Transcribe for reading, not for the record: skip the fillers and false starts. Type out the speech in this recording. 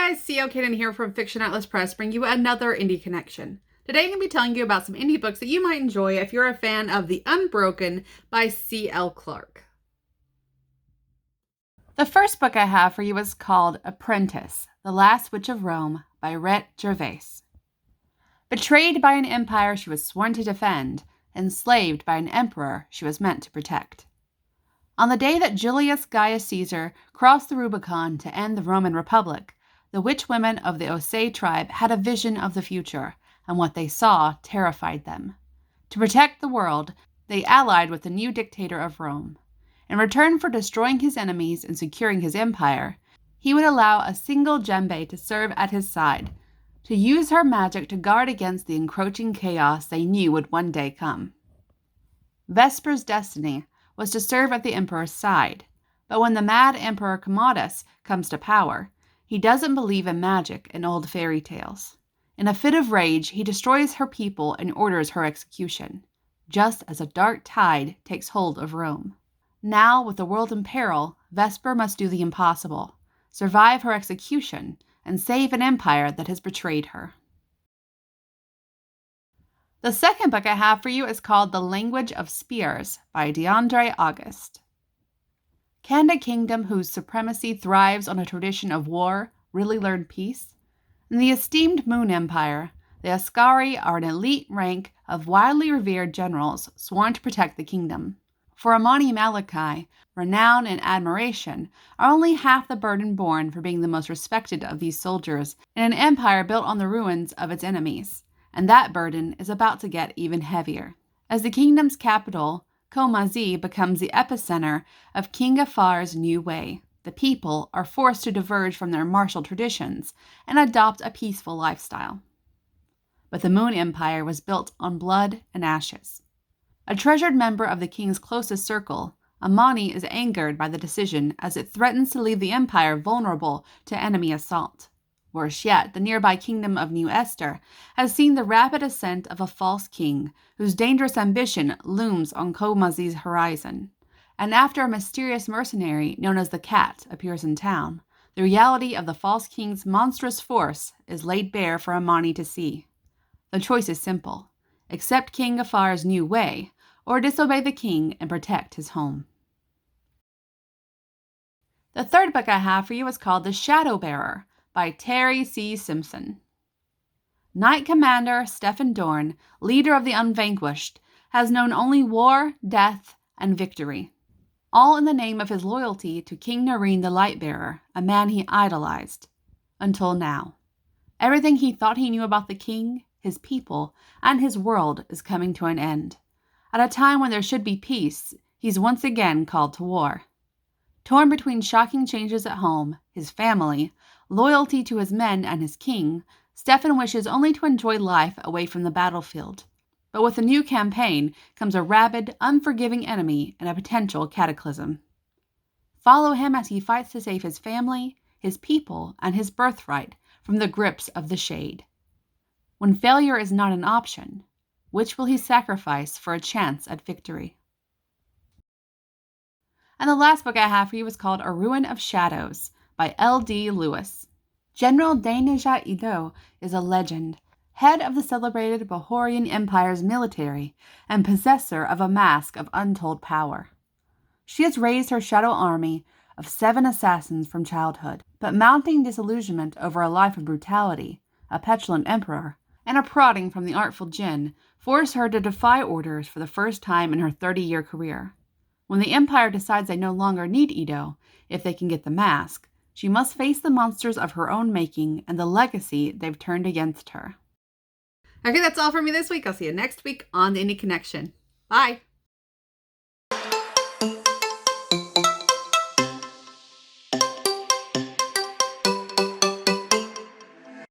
guys, C.O. Kaden here from Fiction Atlas Press, bring you another indie connection. Today I'm going to be telling you about some indie books that you might enjoy if you're a fan of The Unbroken by C.L. Clarke. The first book I have for you is called Apprentice, The Last Witch of Rome by Rhett Gervais. Betrayed by an empire she was sworn to defend, enslaved by an emperor she was meant to protect. On the day that Julius Gaius Caesar crossed the Rubicon to end the Roman Republic, the witch women of the Osei tribe had a vision of the future, and what they saw terrified them. To protect the world, they allied with the new dictator of Rome. In return for destroying his enemies and securing his empire, he would allow a single djembe to serve at his side, to use her magic to guard against the encroaching chaos they knew would one day come. Vesper's destiny was to serve at the emperor's side, but when the mad Emperor Commodus comes to power, he doesn't believe in magic and old fairy tales. In a fit of rage, he destroys her people and orders her execution, just as a dark tide takes hold of Rome. Now, with the world in peril, Vesper must do the impossible, survive her execution, and save an empire that has betrayed her. The second book I have for you is called The Language of Spears by DeAndre August. Can a kingdom whose supremacy thrives on a tradition of war really learn peace? In the esteemed Moon Empire, the Ascari are an elite rank of widely revered generals sworn to protect the kingdom. For Amani Malachi, renown and admiration are only half the burden borne for being the most respected of these soldiers in an empire built on the ruins of its enemies, and that burden is about to get even heavier. As the kingdom's capital, Komazi becomes the epicenter of King Afar's new way. The people are forced to diverge from their martial traditions and adopt a peaceful lifestyle. But the Moon Empire was built on blood and ashes. A treasured member of the king's closest circle, Amani is angered by the decision as it threatens to leave the empire vulnerable to enemy assault. Worse yet, the nearby kingdom of New Esther has seen the rapid ascent of a false king whose dangerous ambition looms on Komazi's horizon. And after a mysterious mercenary known as the Cat appears in town, the reality of the false king's monstrous force is laid bare for Amani to see. The choice is simple: accept King Afar's new way, or disobey the king and protect his home. The third book I have for you is called The Shadow Bearer by Terry C. Simpson. Knight Commander Stephen Dorn, leader of the Unvanquished, has known only war, death, and victory, all in the name of his loyalty to King Nareen the Lightbearer, a man he idolized. Until now. Everything he thought he knew about the king, his people, and his world is coming to an end. At a time when there should be peace, he's once again called to war. Torn between shocking changes at home, his family, loyalty to his men, and his king, Stefan wishes only to enjoy life away from the battlefield. But with a new campaign comes a rabid, unforgiving enemy and a potential cataclysm. Follow him as he fights to save his family, his people, and his birthright from the grips of the Shade. When failure is not an option, which will he sacrifice for a chance at victory? And the last book I have for you is called A Ruin of Shadows by L.D. Lewis. General Dainajat Ido is a legend, head of the celebrated Bahorian Empire's military and possessor of a mask of untold power. She has raised her shadow army of 7 assassins from childhood, but mounting disillusionment over a life of brutality, a petulant emperor, and a prodding from the artful Jin force her to defy orders for the first time in her 30-year career. When the Empire decides they no longer need Ido, if they can get the mask, she must face the monsters of her own making and the legacy they've turned against her. Okay, that's all for me this week. I'll see you next week on The Indie Connection. Bye!